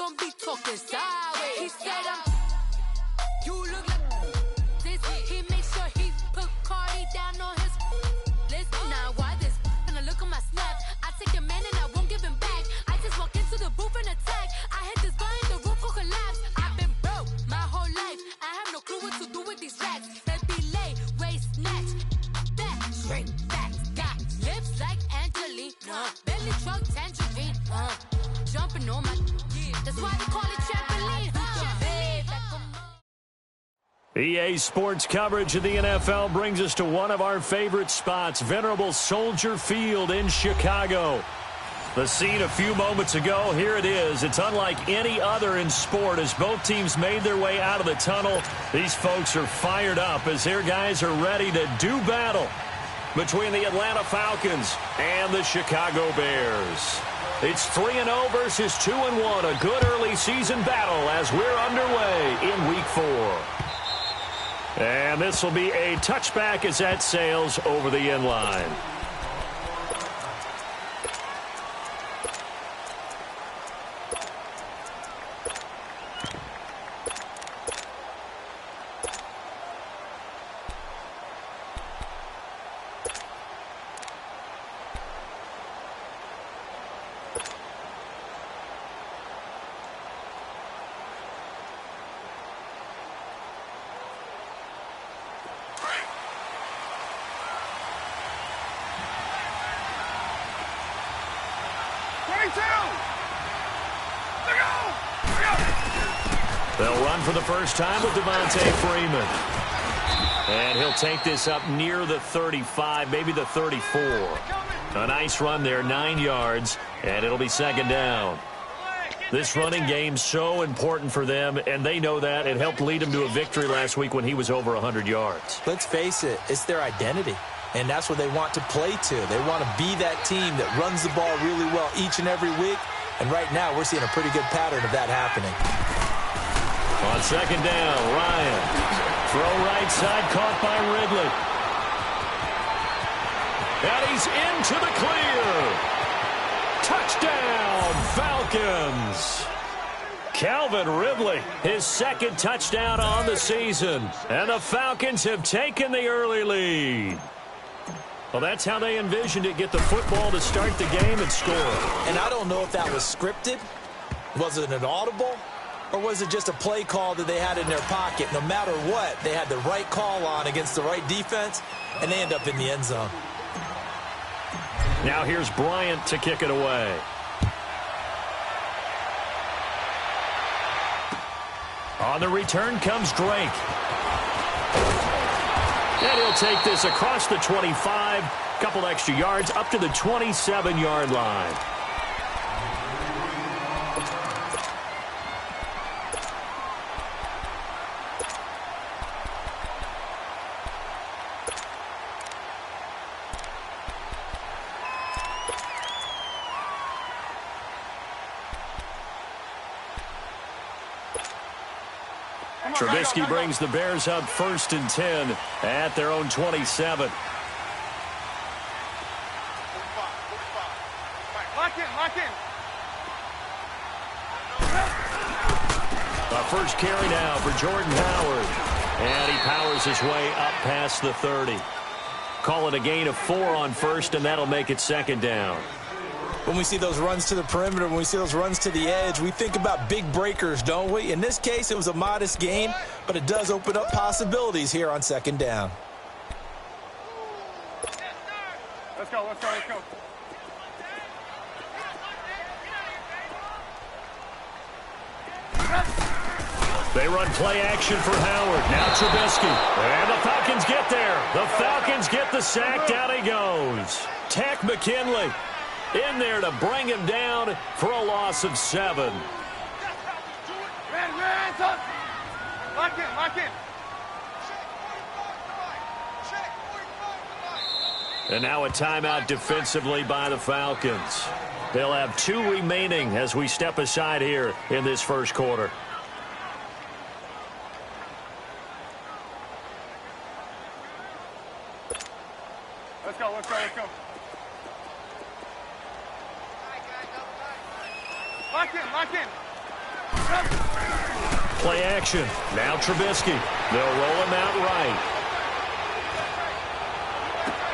don't be talking sideways. He said you look like this. He made sure he put Cardi down on his list. Now why this? When I look on my snap, I take a man and I won't give him back. I just walk into the booth and attack. I hit this guy in the roof will collapse. I've been broke my whole life. I have no clue what to do with these racks. That be lay, waist snatch, back straight back. Got lips like Angelina, belly truck tangerine. Jumping on my, that's why they call it trampoline. EA Sports coverage of the NFL brings us to one of our favorite spots, venerable Soldier Field in Chicago. The scene a few moments ago, here it is. It's unlike any other in sport as both teams made their way out of the tunnel. These folks are fired up as their guys are ready to do battle between the Atlanta Falcons and the Chicago Bears. It's 3-0 versus 2-1, a good early season battle as we're underway in Week 4. And this will be a touchback as that sails over the end line. They'll run for the first time with Devontae Freeman. And he'll take this up near the 35, maybe the 34. A nice run there, 9 yards, and it'll be second down. This running game's so important for them, and they know that. It helped lead them to a victory last week when he was over 100 yards. Let's face it, it's their identity, and that's what they want to play to. They want to be that team that runs the ball really well each and every week, and right now we're seeing a pretty good pattern of that happening. On second down, Ryan. Throw right side, caught by Ridley. And he's into the clear. Touchdown, Falcons. Calvin Ridley, his second touchdown on the season. And the Falcons have taken the early lead. Well, that's how they envisioned it, get the football to start the game and score. And I don't know if that was scripted. Was it an audible? Or was it just a play call that they had in their pocket? No matter what, they had the right call on against the right defense, and they end up in the end zone. Now here's Bryant to kick it away. On the return comes Drake. And he'll take this across the 25, couple extra yards, up to the 27-yard line. Trubisky brings the Bears up 1st and 10 at their own 27. Lock in. A first carry now for Jordan Howard. And he powers his way up past the 30. Call it a gain of 4 on first, and that'll make it second down. When we see those runs to the perimeter, when we see those runs to the edge, we think about big breakers, don't we? In this case, it was a modest gain, but it does open up possibilities here on second down. Let's go. They run play action for Howard. Now Trubisky. And the Falcons get there. The Falcons get the sack. Down he goes. Tack McKinley in there to bring him down for a loss of 7. Lock in. And now a timeout defensively by the Falcons. They'll have 2 remaining as we step aside here in this first quarter. Let's go. Lock in. Play action. Now Trubisky. They'll roll him out right.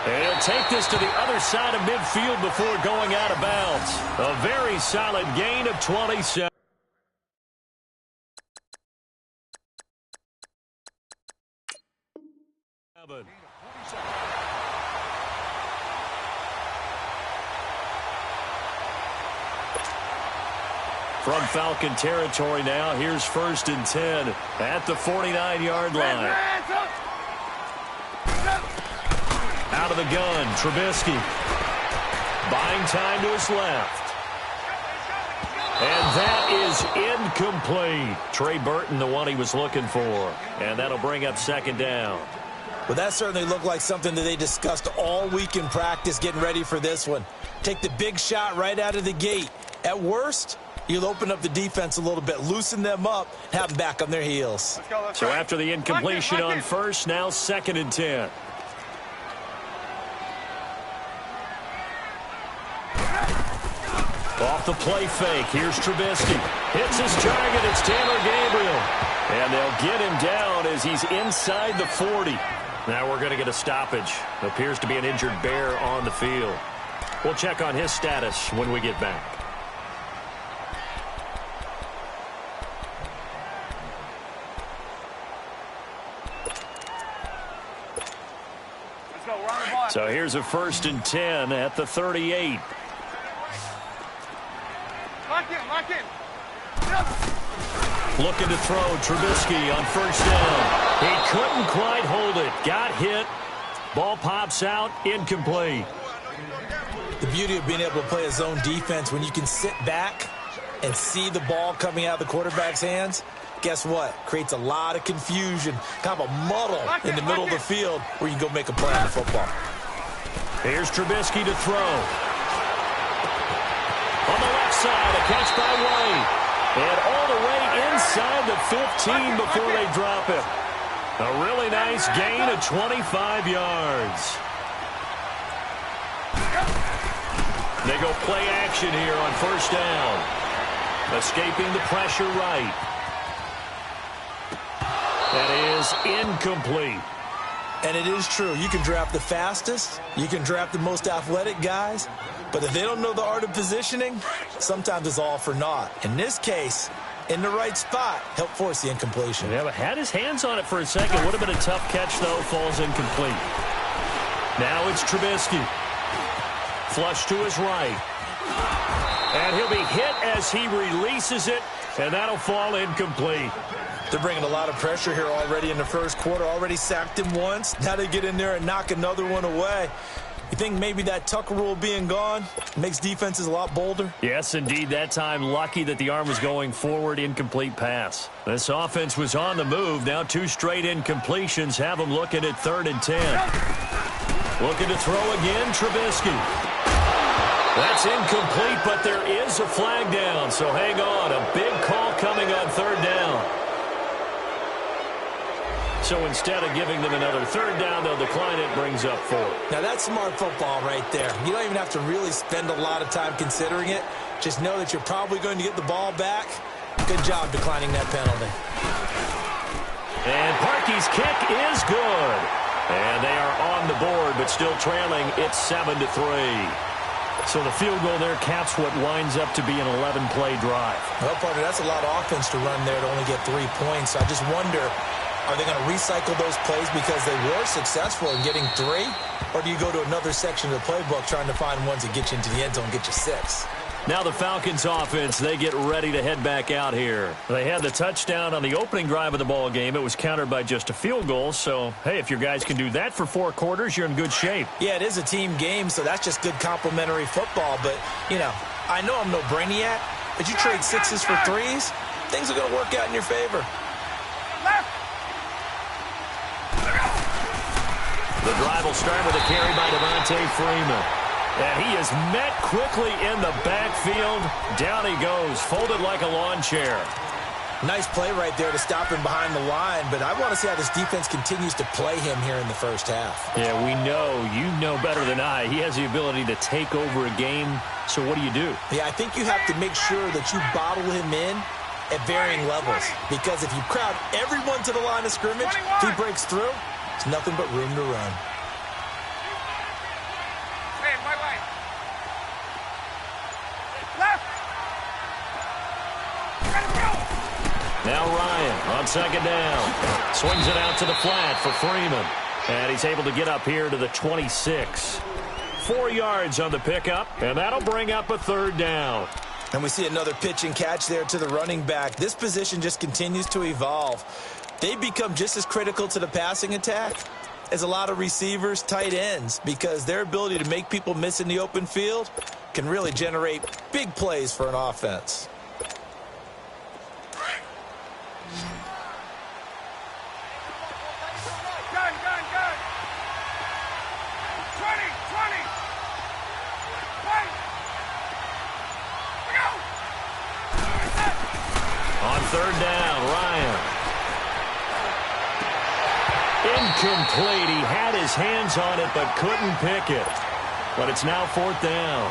And he'll take this to the other side of midfield before going out of bounds. A very solid gain of 27. From Falcon territory now, here's 1st and 10 at the 49-yard line. Out of the gun, Trubisky. Buying time to his left. And that is incomplete. Trey Burton, the one he was looking for. And that'll bring up 2nd down. Well, that certainly looked like something that they discussed all week in practice getting ready for this one. Take the big shot right out of the gate. At worst, you'll open up the defense a little bit, loosen them up, and have them back on their heels. So after the incompletion on first, now 2nd and 10. Off the play fake. Here's Trubisky. Hits his target. It's Taylor Gabriel. And they'll get him down as he's inside the 40. Now we're going to get a stoppage. Appears to be an injured Bear on the field. We'll check on his status when we get back. So here's a 1st and 10 at the 38. Lock in. Looking to throw Trubisky on 1st down. He couldn't quite hold it. Got hit. Ball pops out. Incomplete. The beauty of being able to play a zone defense when you can sit back and see the ball coming out of the quarterback's hands, guess what? Creates a lot of confusion, kind of a muddle in the middle of the field where you can go make a play on the football. Here's Trubisky to throw. On the left side, a catch by White. And all the way inside the 15 before they drop it. A really nice gain of 25 yards. They go play action here on 1st down. Escaping the pressure right. That is incomplete. And it is true. You can draft the fastest. You can draft the most athletic guys. But if they don't know the art of positioning, sometimes it's all for naught. In this case, in the right spot, helped force the incompletion. Yeah, but had his hands on it for a second. Would have been a tough catch, though. Falls incomplete. Now it's Trubisky. Flush to his right. And he'll be hit as he releases it. And that'll fall incomplete. They're bringing a lot of pressure here already in the first quarter. Already sacked him once. Now they get in there and knock another one away. You think maybe that Tucker rule being gone makes defenses a lot bolder? Yes, indeed. That time, lucky that the arm was going forward. Incomplete pass. This offense was on the move. Now 2 straight incompletions have them looking at 3rd and 10. Looking to throw again, Trubisky. That's incomplete, but there is a flag down. So hang on. A big call coming on 3rd down. So instead of giving them another 3rd down, they'll decline it, brings up 4. Now that's smart football right there. You don't even have to really spend a lot of time considering it. Just know that you're probably going to get the ball back. Good job declining that penalty. And Parkey's kick is good. And they are on the board, but still trailing. It's 7-3. So the field goal there caps what winds up to be an 11-play drive. Well, partner, that's a lot of offense to run there to only get 3 points. So I just wonder, are they going to recycle those plays because they were successful in getting 3? Or do you go to another section of the playbook trying to find ones that get you into the end zone and get you 6? Now the Falcons offense, they get ready to head back out here. They had the touchdown on the opening drive of the ball game. It was countered by just a field goal. So, hey, if your guys can do that for 4 quarters, you're in good shape. Yeah, it is a team game, so that's just good complimentary football. But, you know, I know I'm no brainiac, but you trade 6s for 3s, things are going to work out in your favor. The drive will start with a carry by Devontae Freeman. And he is met quickly in the backfield. Down he goes, folded like a lawn chair. Nice play right there to stop him behind the line, but I want to see how this defense continues to play him here in the first half. Yeah, we know. You know better than I. He has the ability to take over a game. So what do you do? Yeah, I think you have to make sure that you bottle him in at varying levels. Because if you crowd everyone to the line of scrimmage, if he breaks through, it's nothing but room to run. Hey, my way. Left. Now Ryan on second down. Swings it out to the flat for Freeman. And he's able to get up here to the 26. 4 yards on the pickup, and that'll bring up a third down. And we see another pitch and catch there to the running back. This position just continues to evolve. They become just as critical to the passing attack as a lot of receivers, tight ends, because their ability to make people miss in the open field can really generate big plays for an offense. On third down, Ryan. Incomplete. He had his hands on it but couldn't pick it. But it's now fourth down.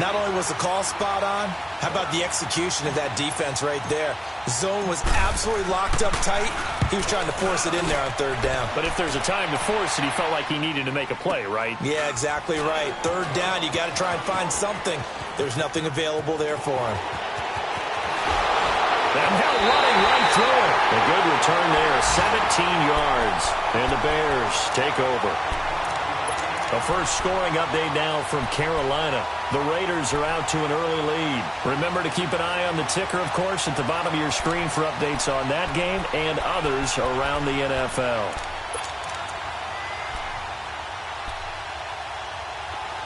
Not only was the call spot on, how about the execution of that defense right there? The zone was absolutely locked up tight. He was trying to force it in there on third down. But if there's a time to force it, he felt like he needed to make a play, right? Yeah, exactly right. Third down, you got to try and find something. There's nothing available there for him. And now running right through it. A good return there, 17 yards. And the Bears take over. A first scoring update now from Carolina. The Raiders are out to an early lead. Remember to keep an eye on the ticker, of course, at the bottom of your screen for updates on that game and others around the NFL.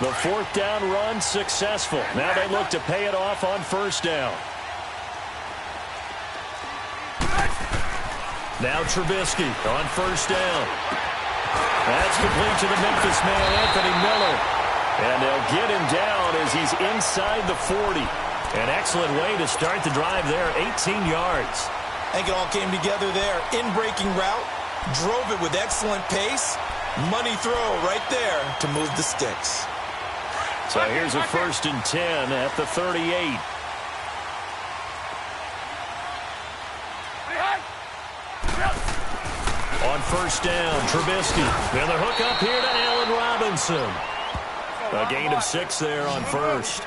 The fourth down run successful. Now they look to pay it off on first down. Now Trubisky on first down. That's complete to the Memphis man, Anthony Miller. And they'll get him down as he's inside the 40. An excellent way to start the drive there, 18 yards. I think it all came together there. In-breaking route, drove it with excellent pace. Money throw right there to move the sticks. So here's a 1st and 10 at the 38. On first down, Trubisky. And the hook up here to Allen Robinson. A gain of 6 there on first.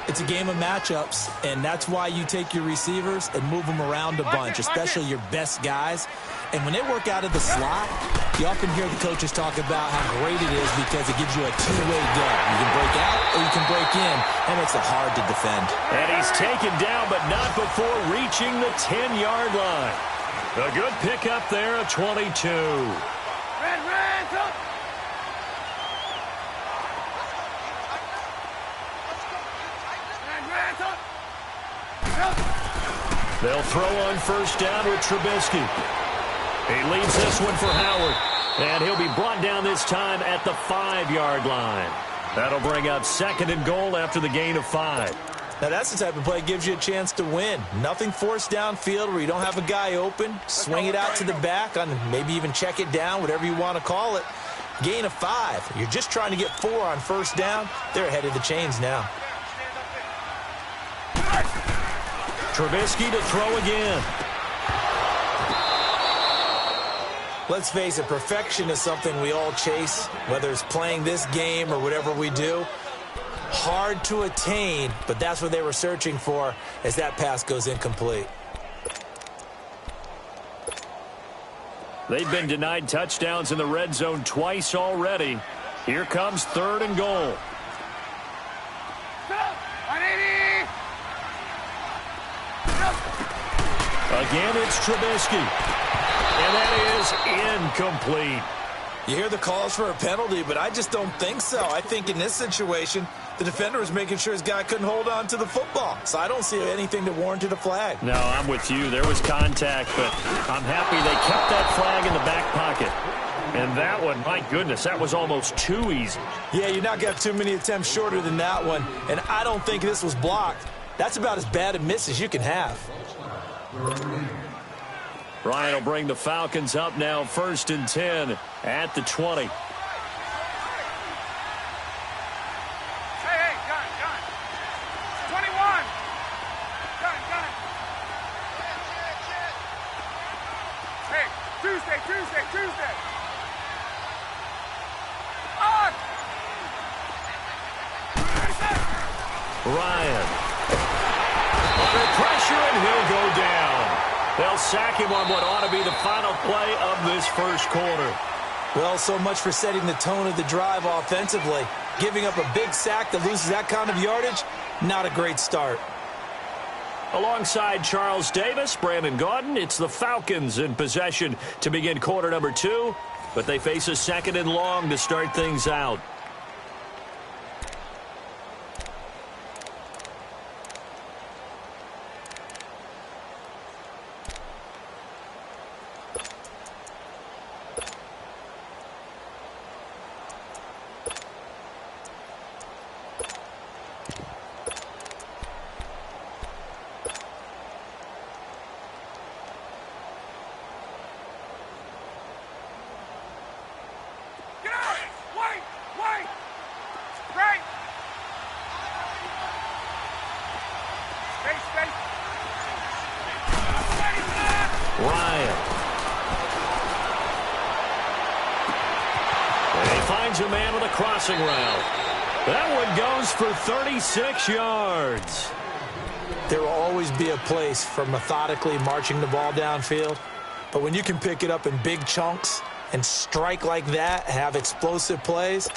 It's a game of matchups, and that's why you take your receivers and move them around a bunch, especially your best guys. And when they work out of the slot, you often hear the coaches talk about how great it is because it gives you a two-way go. You can break out or you can break in. That makes it hard to defend. And he's taken down, but not before reaching the 10-yard line. A good pickup there, a 22. They'll throw on first down with Trubisky. He leaves this one for Howard. And he'll be brought down this time at the 5-yard line. That'll bring up 2nd and goal after the gain of 5. Now, that's the type of play that gives you a chance to win. Nothing forced downfield where you don't have a guy open. Swing it out to the back, on maybe even check it down, whatever you want to call it. Gain of 5. You're just trying to get 4 on first down. They're ahead of the chains now. Trubisky to throw again. Let's face it, perfection is something we all chase, whether it's playing this game or whatever we do. Hard to attain, but that's what they were searching for as that pass goes incomplete. They've been denied touchdowns in the red zone twice already. Here comes 3rd and goal. Again, it's Trubisky. And that is incomplete. You hear the calls for a penalty, but I just don't think so. I think in this situation, the defender was making sure his guy couldn't hold on to the football. So I don't see anything that warranted a flag. No, I'm with you. There was contact, but I'm happy they kept that flag in the back pocket. And that one, my goodness, that was almost too easy. Yeah, you're not going to have too many attempts shorter than that one. And I don't think this was blocked. That's about as bad a miss as you can have. Ryan will bring the Falcons up now, 1st and 10 at the 20. Hey, gun. 21. Gun. Tuesday. On! Ryan. Under pressure, and he'll go down. They'll sack him on what ought to be the final play of this first quarter. Well, so much for setting the tone of the drive offensively. Giving up a big sack that loses that kind of yardage, not a great start. Alongside Charles Davis, Brandon Gaudin, it's the Falcons in possession to begin quarter number 2, but they face a 2nd and long to start things out. Ryan. And he finds a man with a crossing route. That one goes for 36 yards. There will always be a place for methodically marching the ball downfield. But when you can pick it up in big chunks and strike like that, have explosive plays,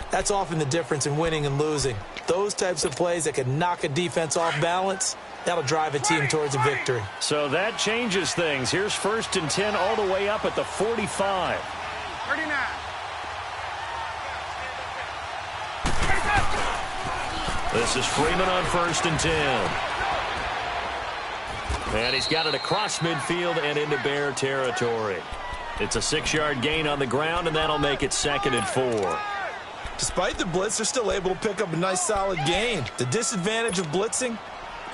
that's often the difference in winning and losing. Those types of plays that can knock a defense off balance, that'll drive a team towards a victory. So that changes things. Here's 1st and 10 all the way up at the 45. 39. This is Freeman on 1st and 10. And he's got it across midfield and into Bear territory. It's a 6-yard gain on the ground, and that'll make it 2nd and 4. Despite the blitz, they're still able to pick up a nice solid gain. The disadvantage of blitzing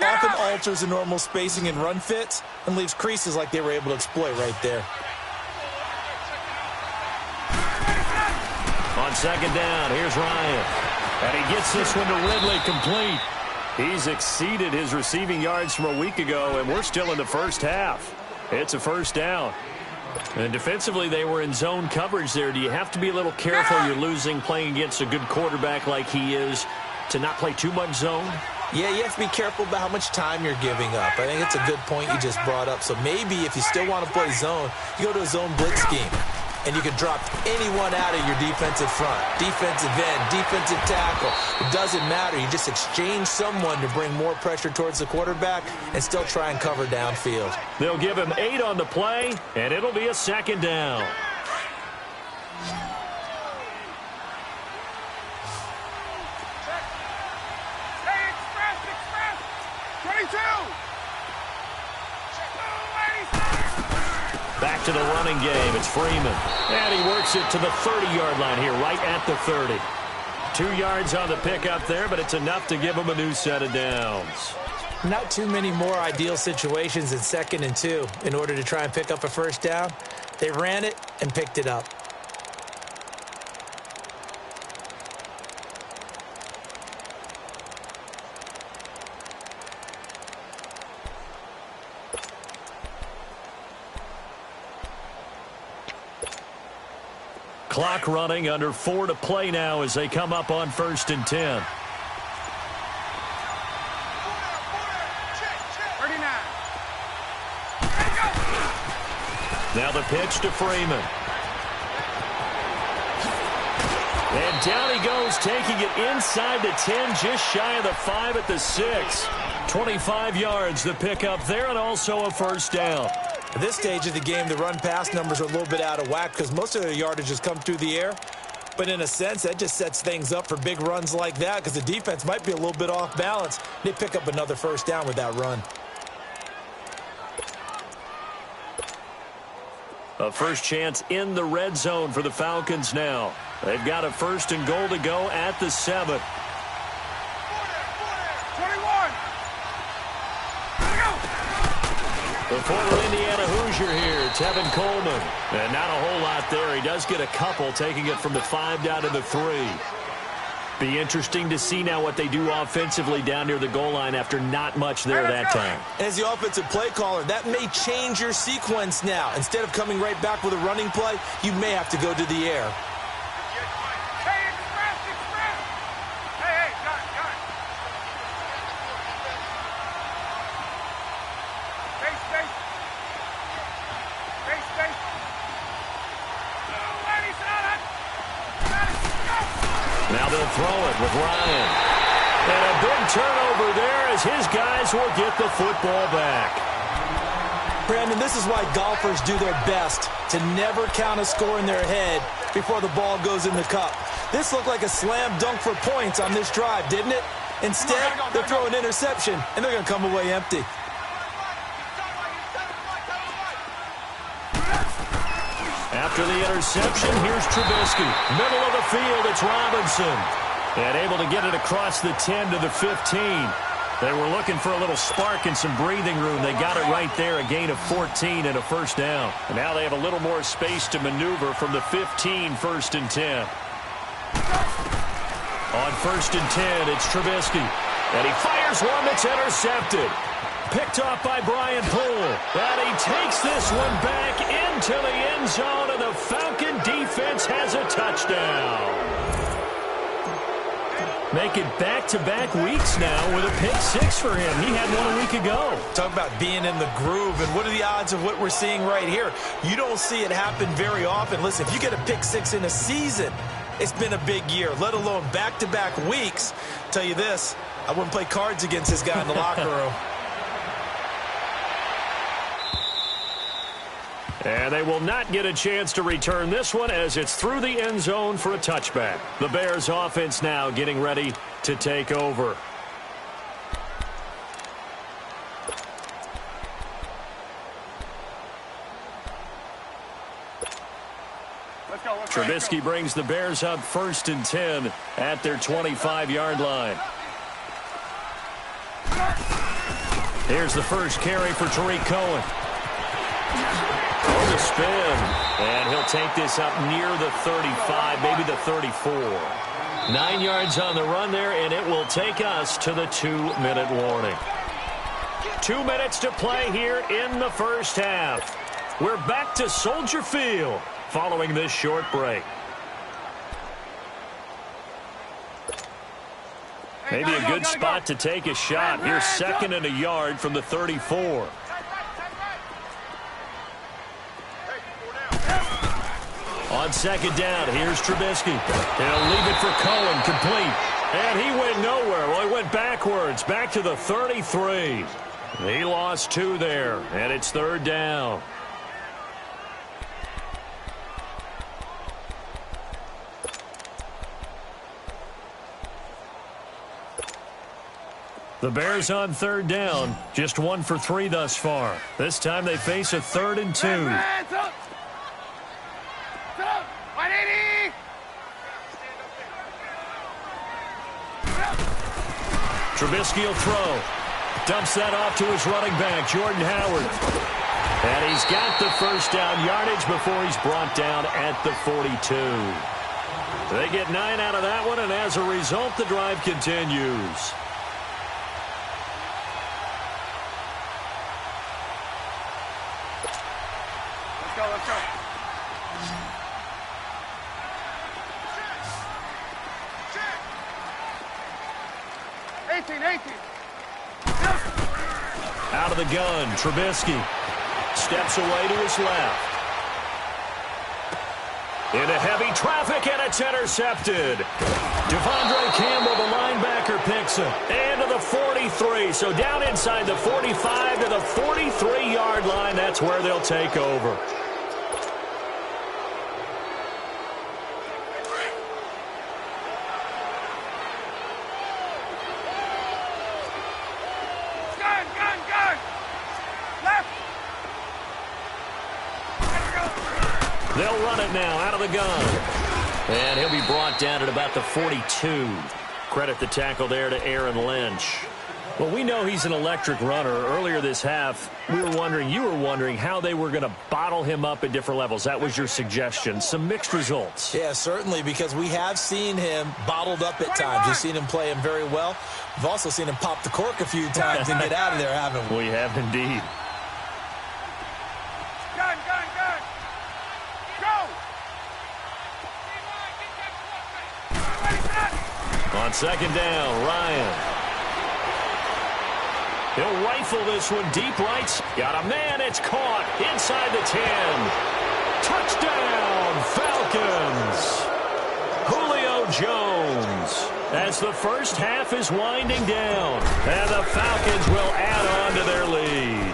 often alters the normal spacing and run fits and leaves creases like they were able to exploit right there. On 2nd down, here's Ryan. And he gets this one to Ridley complete. He's exceeded his receiving yards from a week ago, and we're still in the first half. It's a 1st down. And defensively, they were in zone coverage there. Do you have to be a little careful? You're losing playing against a good quarterback like he is to not play too much zone? Yeah, you have to be careful about how much time you're giving up. I think it's a good point you just brought up. So maybe if you still want to play zone, you go to a zone blitz scheme. And you can drop anyone out of your defensive front. Defensive end, defensive tackle. It doesn't matter. You just exchange someone to bring more pressure towards the quarterback and still try and cover downfield. They'll give him 8 on the play, and it'll be a 2nd down. Hey, express. 22. Back to the running game. It's Freeman. And he works it to the 30-yard line here, right at the 30. 2 yards on the pickup there, but it's enough to give him a new set of downs. Not too many more ideal situations in 2nd and 2 in order to try and pick up a 1st down. They ran it and picked it up. Clock running, under 4 to play now as they come up on 1st and 10. 39. Now the pitch to Freeman. And down he goes, taking it inside the 10, just shy of the 5 at the 6. 25 yards, the pickup there, and also a 1st down. At this stage of the game, the run-pass numbers are a little bit out of whack because most of their yardage has come through the air. But in a sense, that just sets things up for big runs like that because the defense might be a little bit off balance. They pick up another 1st down with that run. A first chance in the red zone for the Falcons now. They've got a 1st and goal to go at the 7. 21. The former Indiana Hoosier here, Tevin Coleman. And not a whole lot there. He does get a couple, taking it from the 5 down to the 3. Be interesting to see now what they do offensively down near the goal line after not much there that time. As the offensive play caller, that may change your sequence now. Instead of coming right back with a running play, you may have to go to the air. Hey, express! Hey, got it. Space. Now they'll throw it with Ryan. And a big turnover there as his guys will get the football back. Brandon, this is why golfers do their best to never count a score in their head before the ball goes in the cup. This looked like a slam dunk for points on this drive, didn't it? Instead, they'll throw an interception, and they're going to come away empty. After the interception, here's Trubisky. Middle of the field, it's Robinson. And able to get it across the 10 to the 15. They were looking for a little spark and some breathing room. They got it right there, a gain of 14 and a first down. And now they have a little more space to maneuver from the 15, 1st and 10. On 1st and 10, it's Trubisky. And he fires one that's intercepted. Picked off by Brian Poole. And he takes this one back into the end zone, and the Falcon defense has a touchdown. Make it back-to-back weeks now with a pick 6 for him. He had one a week ago. Talk about being in the groove, and what are the odds of what we're seeing right here? You don't see it happen very often. Listen, if you get a pick 6 in a season, it's been a big year, let alone back-to-back weeks. Tell you this, I wouldn't play cards against this guy in the locker room. And they will not get a chance to return this one as it's through the end zone for a touchback. The Bears offense now getting ready to take over. Let's go. Trubisky brings the Bears up 1st and 10 at their 25-yard line. Here's the first carry for Tariq Cohen. On the spin, and he'll take this up near the 35, maybe the 34. 9 yards on the run there, and it will take us to the 2-minute warning. 2 minutes to play here in the first half. We're back to Soldier Field following this short break. Maybe a good spot to take a shot. Here's 2nd and a yard from the 34. On 2nd down, here's Trubisky. He'll leave it for Cohen, complete. And he went nowhere. Well, he went backwards, back to the 33. He lost 2 there, and it's 3rd down. The Bears on 3rd down, just 1 for 3 thus far. This time they face a 3rd and 2. Hands up! 180! Trubisky will throw. Dumps that off to his running back, Jordan Howard. And he's got the first down yardage before he's brought down at the 42. They get 9 out of that one, and as a result, the drive continues. Let's go. 18. Out of the gun, Trubisky steps away to his left. Into heavy traffic, and it's intercepted. Devondre Campbell, the linebacker, picks it. And to the 43, so down inside the 45 to the 43-yard line. That's where they'll take over. They'll run it now out of the gun. And he'll be brought down at about the 42. Credit the tackle there to Aaron Lynch. Well, we know he's an electric runner. Earlier this half, you were wondering how they were going to bottle him up at different levels. That was your suggestion. Some mixed results. Yeah, certainly, because we have seen him bottled up at times. We've seen him play him very well. We've also seen him pop the cork a few times and get out of there, haven't we? We have indeed. Gun, gun, gun. Go. On second down, Ryan. He'll rifle this one deep right. Got a man. It's caught inside the 10. Touchdown, Falcons. Julio Jones. As the first half is winding down. And the Falcons will add on to their lead.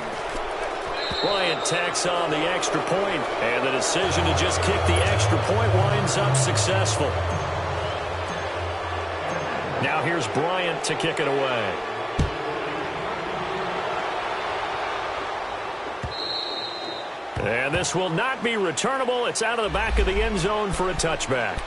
Bryant tacks on the extra point. And the decision to just kick the extra point winds up successful. Now here's Bryant to kick it away. And this will not be returnable. It's out of the back of the end zone for a touchback.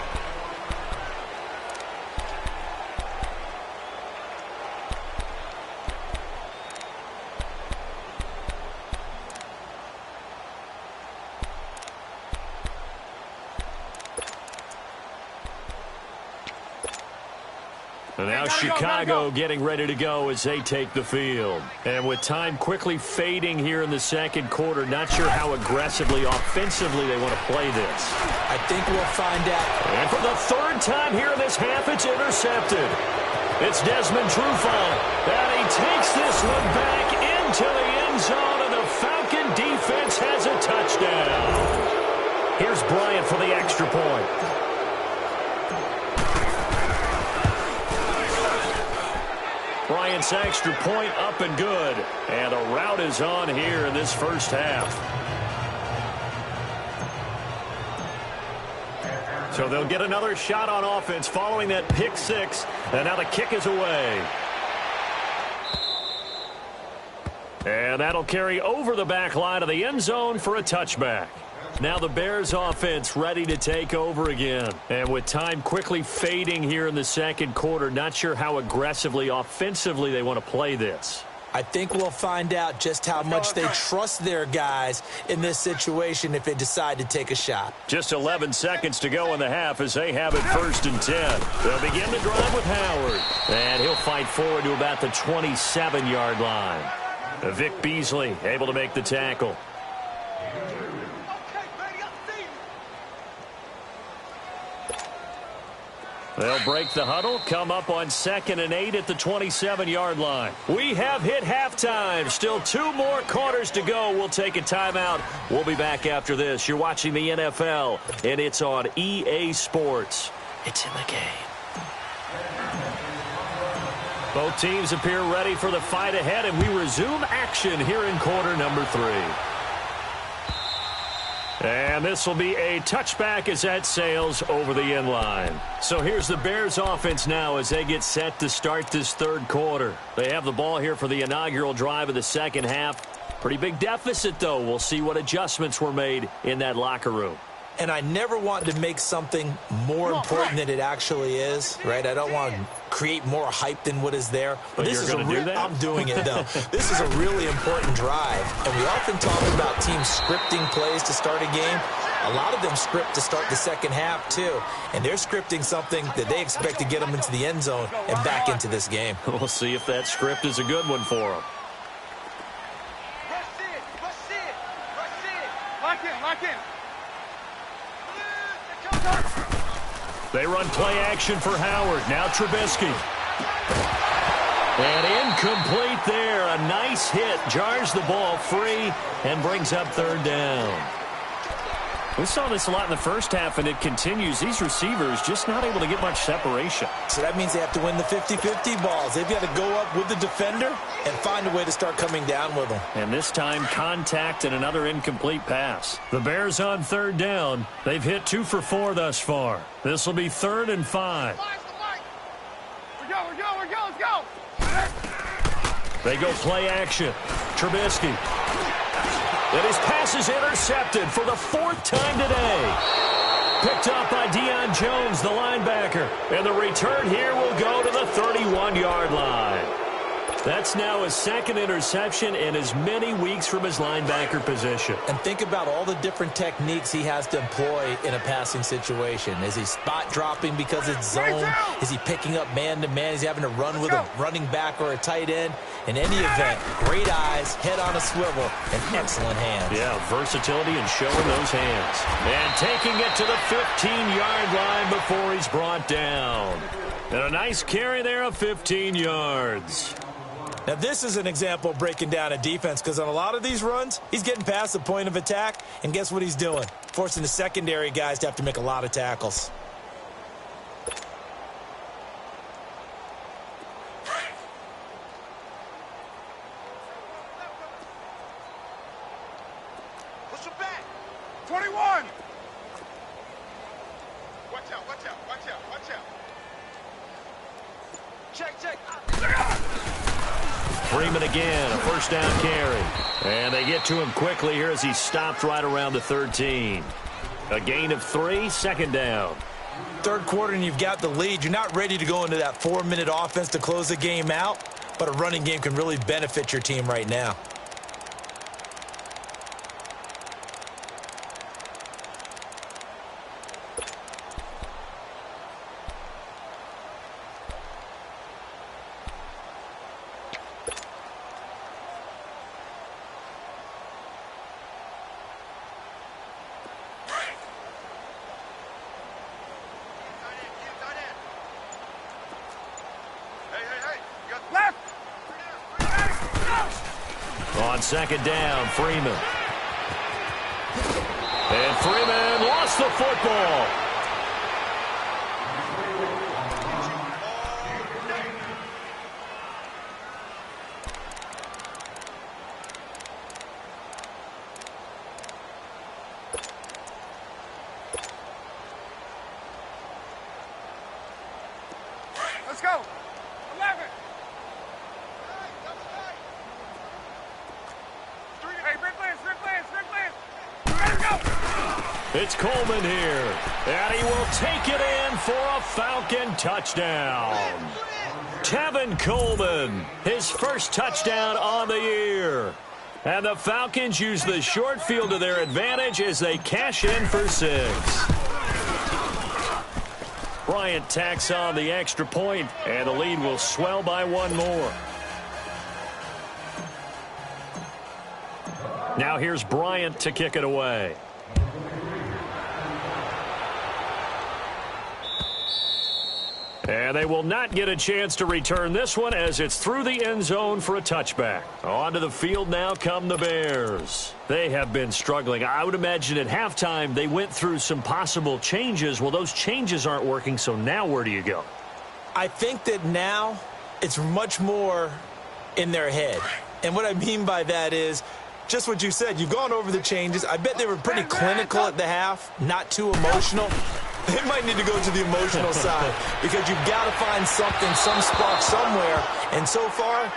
And now Chicago getting ready to go as they take the field. And with time quickly fading here in the second quarter, not sure how aggressively, offensively they want to play this. I think we'll find out. And for the third time here in this half, it's intercepted. It's Desmond Trufant. And he takes this one back into the end zone, and the Falcon defense has a touchdown. Here's Bryant for the extra point. Bryant's extra point up and good. And the route is on here in this first half. So they'll get another shot on offense following that pick six. And now the kick is away. And that'll carry over the back line of the end zone for a touchback. Now the Bears offense ready to take over again. And with time quickly fading here in the second quarter, not sure how aggressively, offensively they want to play this. I think we'll find out just how much they trust their guys in this situation if they decide to take a shot. Just 11 seconds to go in the half as they have it 1st and 10. They'll begin the drive with Howard. And he'll fight forward to about the 27-yard line. Vic Beasley able to make the tackle. They'll break the huddle, come up on 2nd and 8 at the 27-yard line. We have hit halftime. Still 2 more quarters to go. We'll take a timeout. We'll be back after this. You're watching the NFL, and it's on EA Sports. It's in the game. Both teams appear ready for the fight ahead, and we resume action here in quarter number 3. And this will be a touchback as that sails over the end line. So here's the Bears offense now as they get set to start this third quarter. They have the ball here for the inaugural drive of the second half. Pretty big deficit, though. We'll see what adjustments were made in that locker room. And I never want to make something more important than it actually is, right? I don't want to create more hype than what is there. But this is going to do that? I'm doing it, though. This is a really important drive. And we often talk about teams scripting plays to start a game. A lot of them script to start the second half, too. And they're scripting something that they expect to get them into the end zone and back into this game. We'll see if that script is a good one for them. Lock in. They run play action for Howard. Now Trubisky. And incomplete there. A nice hit. Jars the ball free and brings up 3rd down. We saw this a lot in the first half, and it continues. These receivers just not able to get much separation. So that means they have to win the 50-50 balls. They've got to go up with the defender and find a way to start coming down with them. And this time, contact and another incomplete pass. The Bears on 3rd down. They've hit 2 for 4 thus far. This will be 3rd and 5. We're go. Let's go. They go play action. Trubisky. And his pass is intercepted for the 4th time today. Picked up by Deion Jones, the linebacker. And the return here will go to the 31-yard line. That's now his second interception in as many weeks from his linebacker position. And think about all the different techniques he has to employ in a passing situation. Is he spot dropping because it's zone? Is he picking up man-to-man? Is he having to run with a running back or a tight end? In any event, great eyes, head on a swivel, and excellent hands. Yeah, versatility and showing those hands. And taking it to the 15-yard line before he's brought down. And a nice carry there of 15 yards. Now, this is an example of breaking down a defense because on a lot of these runs, he's getting past the point of attack, and guess what he's doing? Forcing the secondary guys to have to make a lot of tackles. Push him back. 21. Watch out, watch out, watch out, watch out. Check, check. Freeman again, a first down carry. And they get to him quickly here as he stopped right around the 13. A gain of 3, second down. Third quarter and you've got the lead. You're not ready to go into that 4-minute offense to close the game out, but a running game can really benefit your team right now. On second down, Freeman. And Freeman lost the football. Let's go. 11. Hey, sprint plans, sprint plans, sprint plans. Ready to go. It's Coleman here. And he will take it in for a Falcon touchdown. Tevin Coleman, his first touchdown on the year. And the Falcons use the short field to their advantage as they cash in for 6. Bryant tacks on the extra point, and the lead will swell by 1 more. Now here's Bryant to kick it away. And they will not get a chance to return this one as it's through the end zone for a touchback. Onto the field now come the Bears. They have been struggling. I would imagine at halftime they went through some possible changes. Well, those changes aren't working, so now where do you go? I think that now it's much more in their head. And what I mean by that is just what you said. You've gone over the changes. I bet they were pretty clinical at the half, not too emotional. They might need to go to the emotional side because you've got to find something, some spark somewhere. And so far,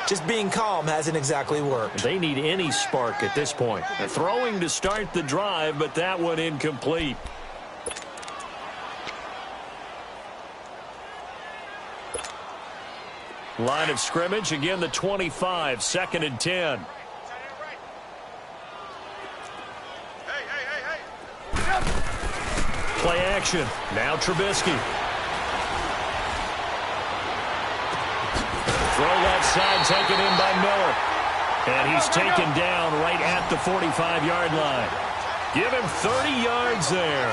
just being calm hasn't exactly worked. They need any spark at this point. They're throwing to start the drive, but that one incomplete. Line of scrimmage, again the 25, 2nd and 10. Play action. Now Trubisky. Throw left side, taken in by Miller. And he's taken down right at the 45-yard line. Give him 30 yards there.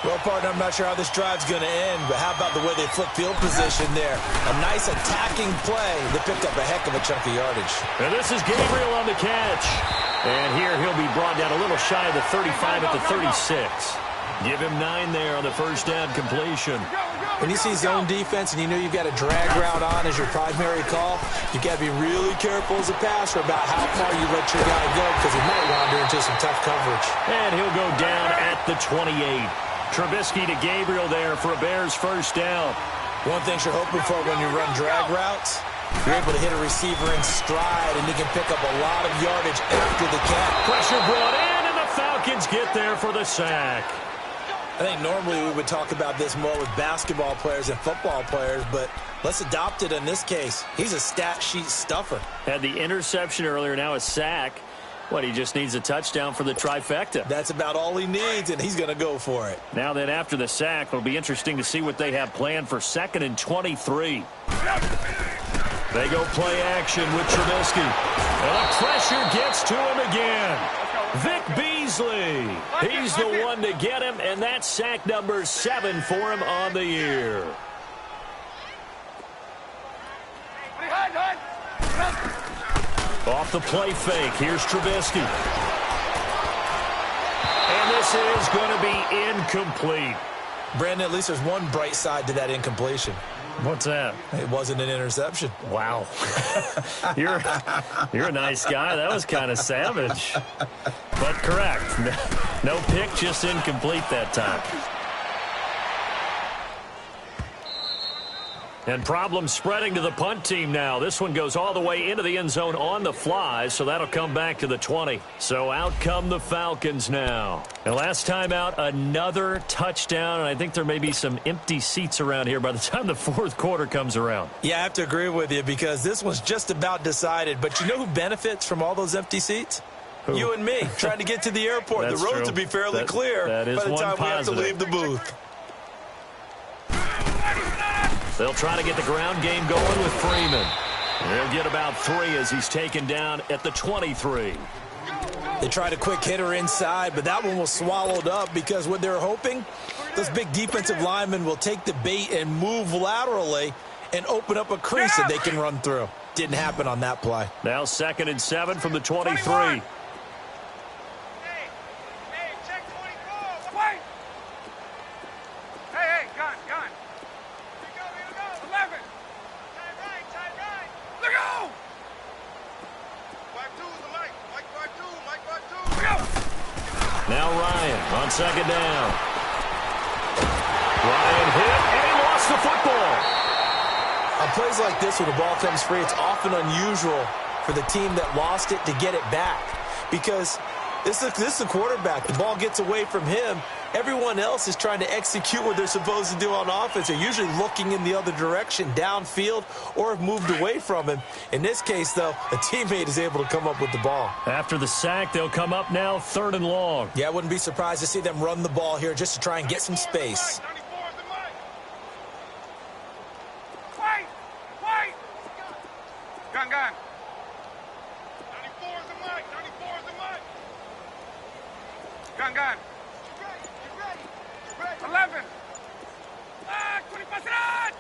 Well, partner, I'm not sure how this drive's going to end, but how about the way they flip field position there? A nice attacking play that picked up a heck of a chunk of yardage. And this is Gabriel on the catch. And here he'll be brought down a little shy of the 35 at the 36. Give him 9 there on the first down completion. When you see zone defense and you know you've got a drag route on as your primary call, you've got to be really careful as a passer about how far you let your guy go because he might wander into some tough coverage. And he'll go down at the 28. Trubisky to Gabriel there for a Bears first down. One thing you're hoping for when you run drag routes, you're able to hit a receiver in stride and he can pick up a lot of yardage after the catch. Pressure brought in and the Falcons get there for the sack. I think normally we would talk about this more with basketball players and football players, but let's adopt it in this case. He's a stat sheet stuffer. Had the interception earlier, now a sack. What, he just needs a touchdown for the trifecta. That's about all he needs, and he's going to go for it. Now then, after the sack, it'll be interesting to see what they have planned for 2nd and 23. They go play action with Trubisky. And the pressure gets to him again. Vic Beasley. He's the one to get him, and that's sack number 7 for him on the year. Off the play fake, here's Trubisky. And this is going to be incomplete. Brandon, at least there's one bright side to that incompletion. What's that? It wasn't an interception. Wow. You're a nice guy. That was kind of savage. But correct. No pick, just incomplete that time. And problems spreading to the punt team now. This one goes all the way into the end zone on the fly, so that'll come back to the 20. So out come the Falcons now. And last time out, another touchdown, and I think there may be some empty seats around here by the time the 4th quarter comes around. Yeah, I have to agree with you because this one's just about decided. But you know who benefits from all those empty seats? Who? You and me, trying to get to the airport. The roads will be fairly clear by the time we have to leave the booth. They'll try to get the ground game going with Freeman. They'll get about 3 as he's taken down at the 23. They tried a quick hitter inside, but that one was swallowed up because what they're hoping, those big defensive linemen will take the bait and move laterally and open up a crease that they can run through. Didn't happen on that play. Now 2nd and 7 from the 23. Now Ryan on 2nd down. Ryan hit, and he lost the football. On plays like this, when the ball comes free, it's often unusual for the team that lost it to get it back. Because this is the quarterback. The ball gets away from him. Everyone else is trying to execute what they're supposed to do on offense. They're usually looking in the other direction, downfield, or have moved away from him. In this case, though, a teammate is able to come up with the ball. After the sack, they'll come up now 3rd and long. Yeah, I wouldn't be surprised to see them run the ball here just to try and get some space. Gun. 94 is the mic. 94 is the mic. Gun. 11. 25.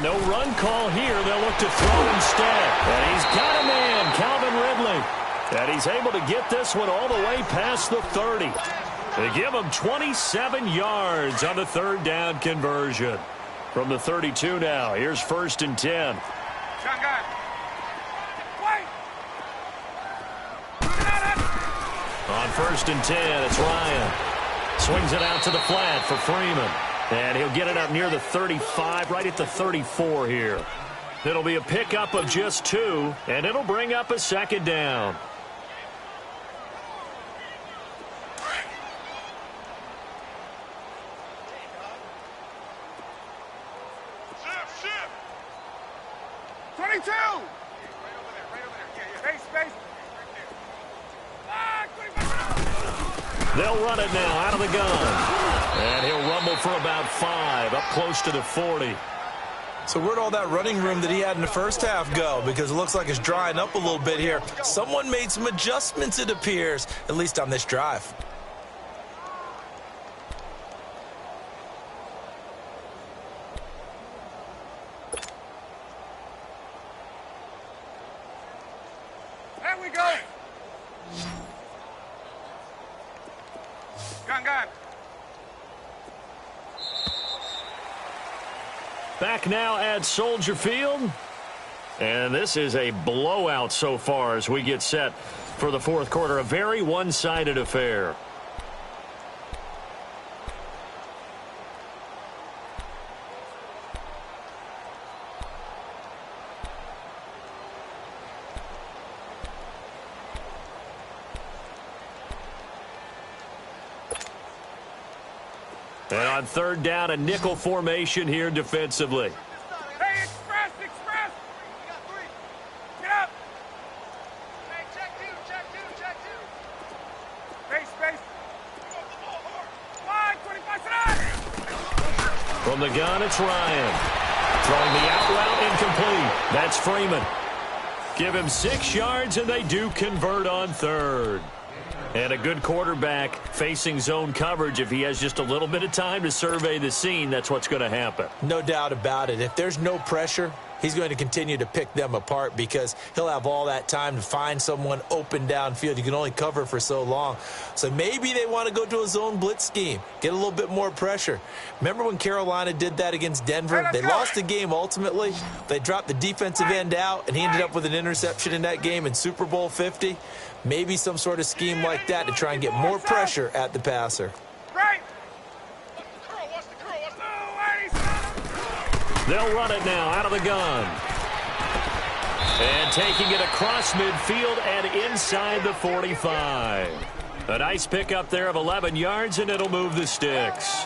No run call here. They'll look to throw instead. And he's got a man, Calvin Ridley. And he's able to get this one all the way past the 30. They give him 27 yards on the 3rd down conversion. From the 32 now, here's 1st and 10. Gun. On 1st and 10, it's Ryan. Swings it out to the flat for Freeman. And he'll get it up near the 35, right at the 34 here. It'll be a pickup of just 2, and it'll bring up a 2nd down. Shift. 22. Right over there. Space. They'll run it now out of the gun. And he'll rumble for about 5, up close to the 40. So where'd all that running room that he had in the first half go? Because it looks like it's drying up a little bit here. Someone made some adjustments, it appears, at least on this drive. There we go. Gun. Back now at Soldier Field. And this is a blowout so far as we get set for the 4th quarter. A very one-sided affair. And on third down, a nickel formation here defensively. Hey, express! Get up! Hey, check two. Space. Line, 25, sit down! From the gun, it's Ryan. Throwing the out route incomplete. That's Freeman. Give him 6 yards, and they do convert on third. And a good quarterback facing zone coverage. If he has just a little bit of time to survey the scene, that's what's going to happen. No doubt about it. If there's no pressure, he's going to continue to pick them apart because he'll have all that time to find someone open downfield. You can only cover for so long. So maybe they want to go to a zone blitz scheme, get a little bit more pressure. Remember when Carolina did that against Denver? They lost the game ultimately. They dropped the defensive end out, and he ended up with an interception in that game in Super Bowl 50. Maybe some sort of scheme like that to try and get more pressure at the passer. Right! They'll run it now out of the gun. And taking it across midfield and inside the 45. A nice pickup there of 11 yards, and it'll move the sticks.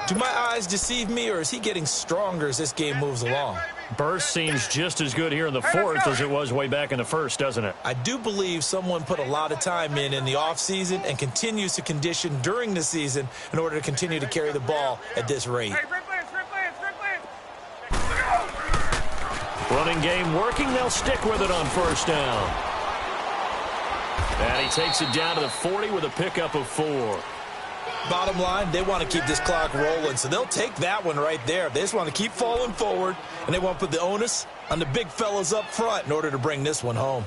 Do my eyes deceive me, or is he getting stronger as this game moves along? Burst seems just as good here in the fourth as it was way back in the first, doesn't it? I do believe someone put a lot of time in the offseason and continues to condition during the season in order to continue to carry the ball at this rate. Hey, Ripley. Running game working. They'll stick with it on first down. And he takes it down to the 40 with a pickup of 4. Bottom line, they want to keep this clock rolling, so they'll take that one right there. They just want to keep falling forward, and they want to put the onus on the big fellas up front in order to bring this one home.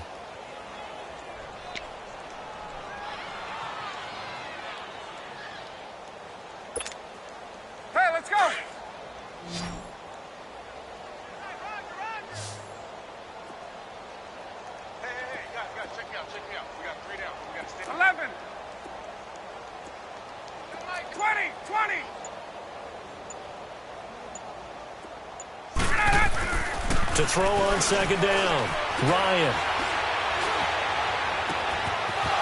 Hey, let's go! Check me out. We got 3 down. We got to stay. 11. 20. To throw on second down, Ryan.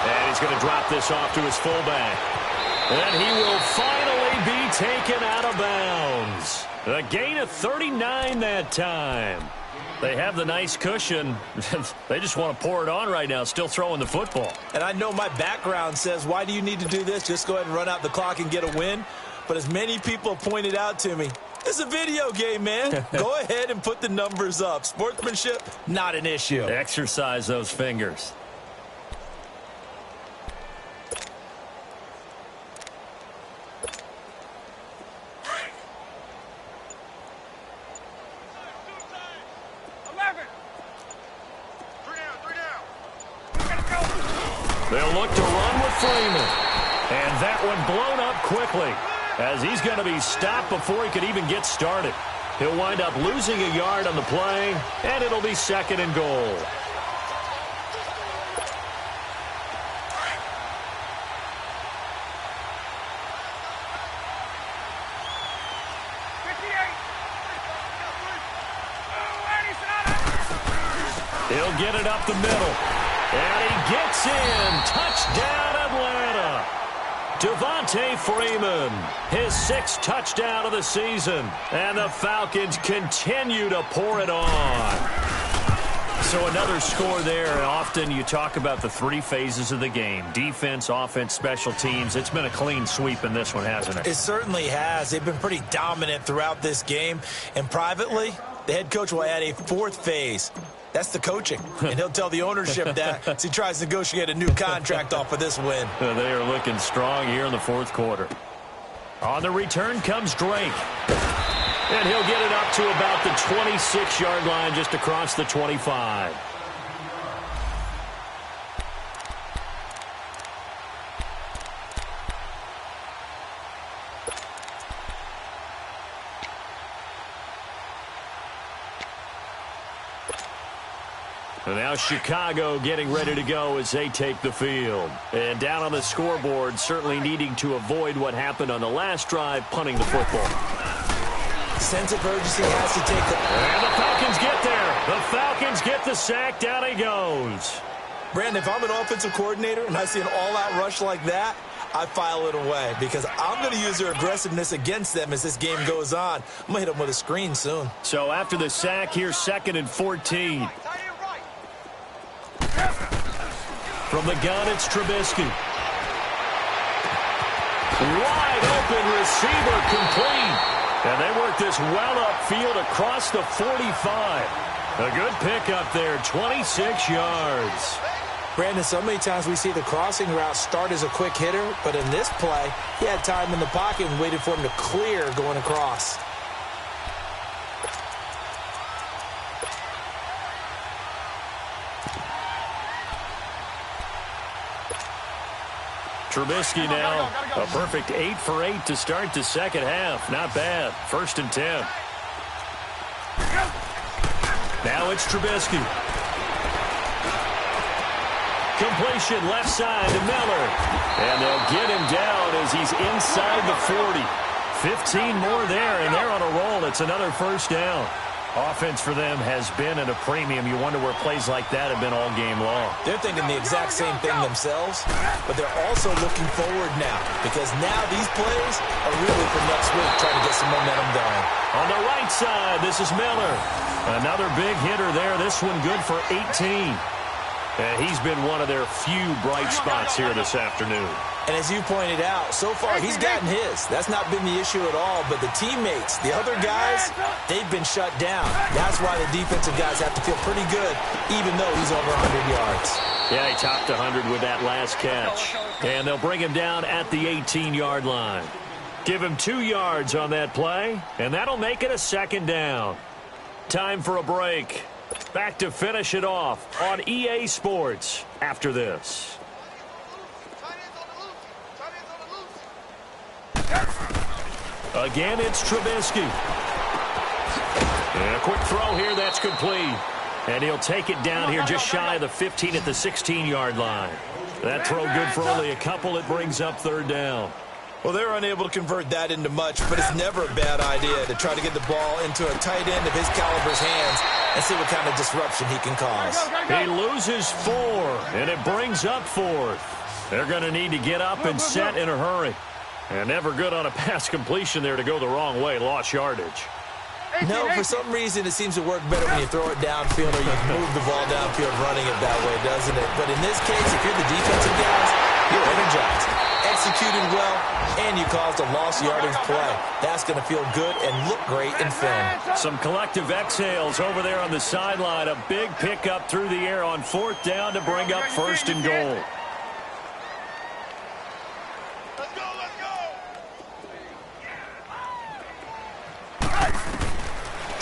And he's going to drop this off to his fullback. And he will finally be taken out of bounds. A gain of 39 that time. They have the nice cushion. They just want to pour it on right now, still throwing the football. And I know my background says, why do you need to do this? Just go ahead and run out the clock and get a win. But as many people have pointed out to me, it's a video game, man. Go ahead and put the numbers up. Sportsmanship, not an issue. Exercise those fingers. They'll look to run with Freeman. And that one blown up quickly as he's going to be stopped before he could even get started. He'll wind up losing a yard on the play, and it'll be second and goal. He'll get it up the middle. And he gets in. Touchdown, Atlanta. Devontae Freeman, his 6th touchdown of the season. And the Falcons continue to pour it on. So another score there. Often you talk about the 3 phases of the game. Defense, offense, special teams. It's been a clean sweep in this one, hasn't it? It certainly has. They've been pretty dominant throughout this game. And privately, the head coach will add a 4th phase. That's the coaching, and he'll tell the ownership that as he tries to negotiate a new contract off of this win. They are looking strong here in the 4th quarter. On the return comes Drake. And he'll get it up to about the 26-yard line, just across the 25. And now Chicago getting ready to go as they take the field. And down on the scoreboard, certainly needing to avoid what happened on the last drive, punting the football. Sense of urgency has to take the... And the Falcons get there. The Falcons get the sack. Down he goes. Brandon, if I'm an offensive coordinator and I see an all-out rush like that, I file it away because I'm going to use their aggressiveness against them as this game goes on. I'm going to hit them with a screen soon. So after the sack, here's 2nd and 14. From the gun, it's Trubisky. Wide open receiver complete. And they work this well upfield across the 45. A good pickup there, 26 yards. Brandon, so many times we see the crossing route start as a quick hitter, but in this play, he had time in the pocket and waited for him to clear going across. Trubisky now, a perfect 8 for 8 to start the second half. Not bad. 1st and 10. Now it's Trubisky. Completion left side to Miller. And they'll get him down as he's inside the 40. 15 more there, and they're on a roll. It's another 1st down. Offense for them has been at a premium. You wonder where plays like that have been all game long. They're thinking the exact same thing themselves, but they're also looking forward now because now these plays are really for next week, trying to get some momentum going. On the right side, this is Miller. Another big hitter there. This one good for 18. And he's been one of their few bright spots here this afternoon. And as you pointed out, so far he's gotten his. That's not been the issue at all. But the teammates, the other guys, they've been shut down. That's why the defensive guys have to feel pretty good, even though he's over 100 yards. Yeah, he topped 100 with that last catch. And they'll bring him down at the 18-yard line. Give him 2 yards on that play, and that'll make it a 2nd down. Time for a break. Back to finish it off on EA Sports after this. Again, it's Trubisky. And a quick throw here, that's complete. And he'll take it down here just shy of the 15 at the 16-yard line. That throw good for only a couple. It brings up 3rd down. Well, they're unable to convert that into much, but it's never a bad idea to try to get the ball into a tight end of his caliber's hands and see what kind of disruption he can cause. He loses 4, and it brings up 4th. They're going to need to get up and set in a hurry. And never good on a pass completion there to go the wrong way. Lost yardage. No, for some reason it seems to work better when you throw it downfield or you move the ball downfield running it that way, doesn't it? But in this case, if you're the defensive guys, you're energized, executed well, and you caused a lost yardage play. That's going to feel good and look great in film. Some collective exhales over there on the sideline. A big pickup through the air on 4th down to bring up 1st and goal.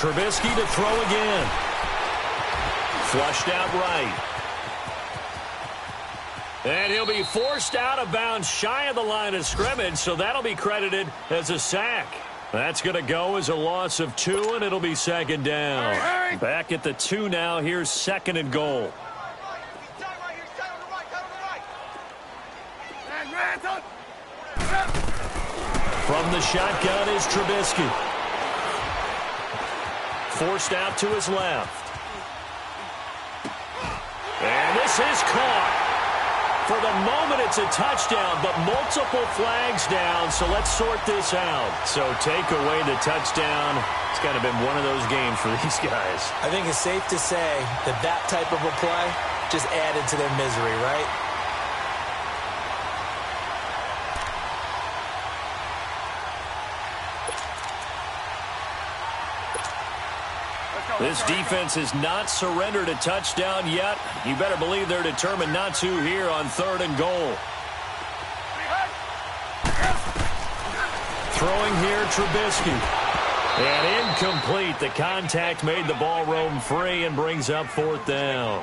Trubisky to throw again. Flushed out right. And he'll be forced out of bounds shy of the line of scrimmage, so that'll be credited as a sack. That's going to go as a loss of 2, and it'll be 2nd down. Back at the 2 now. Here's 2nd and goal. From the shotgun is Trubisky. Forced out to his left. And this is caught. For the moment, it's a touchdown, but multiple flags down, so let's sort this out. So take away the touchdown. It's kind of been one of those games for these guys. I think it's safe to say that that type of a play just added to their misery, right? This defense has not surrendered a touchdown yet. You better believe they're determined not to here on 3rd and goal. Throwing here, Trubisky. And incomplete. The contact made the ball roam free and brings up 4th down.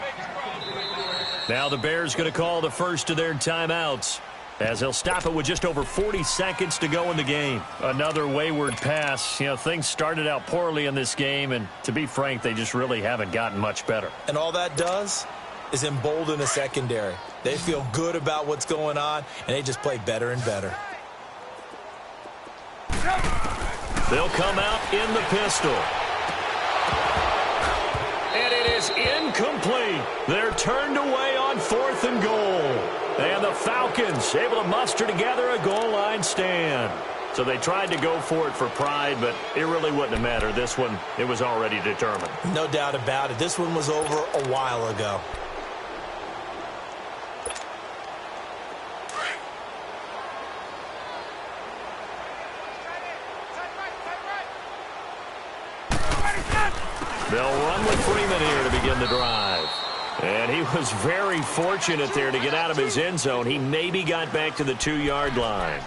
Now the Bears going to call the first of their timeouts, as they'll stop it with just over 40 seconds to go in the game. Another wayward pass. You know, things started out poorly in this game, and to be frank, they just really haven't gotten much better. And all that does is embolden the secondary. They feel good about what's going on, and they just play better and better. They'll come out in the pistol. And it is incomplete. They're turned away on 4th and goal. And the Falcons able to muster together a goal line stand. So they tried to go for it for pride, but it really wouldn't have mattered. This one, it was already determined. No doubt about it. This one was over a while ago. They'll run with Freeman here to begin the drive. And he was very fortunate there to get out of his end zone. He maybe got back to the 2-yard line.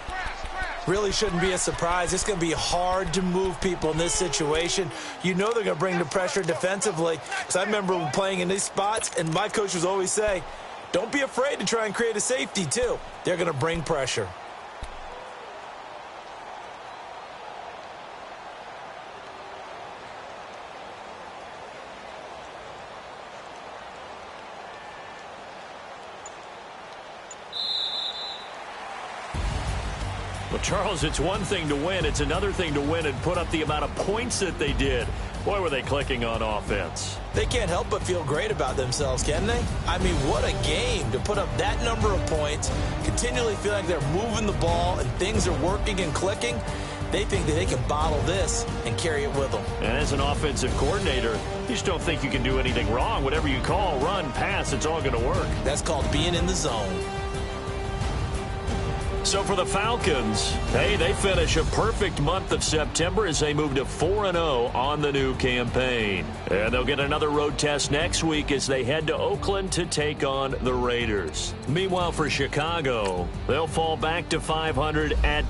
Really shouldn't be a surprise. It's going to be hard to move people in this situation. You know they're going to bring the pressure defensively. Because I remember playing in these spots, and my coach would always say, don't be afraid to try and create a safety, too. They're going to bring pressure. Well, Charles, it's one thing to win. It's another thing to win and put up the amount of points that they did. Boy, were they clicking on offense. They can't help but feel great about themselves, can they? I mean, what a game to put up that number of points, continually feel like they're moving the ball and things are working and clicking. They think that they can bottle this and carry it with them. And as an offensive coordinator, you just don't think you can do anything wrong. Whatever you call, run, pass, it's all going to work. That's called being in the zone. So for the Falcons, hey, they finish a perfect month of September as they move to 4-0 on the new campaign. And they'll get another road test next week as they head to Oakland to take on the Raiders. Meanwhile, for Chicago, they'll fall back to 500 at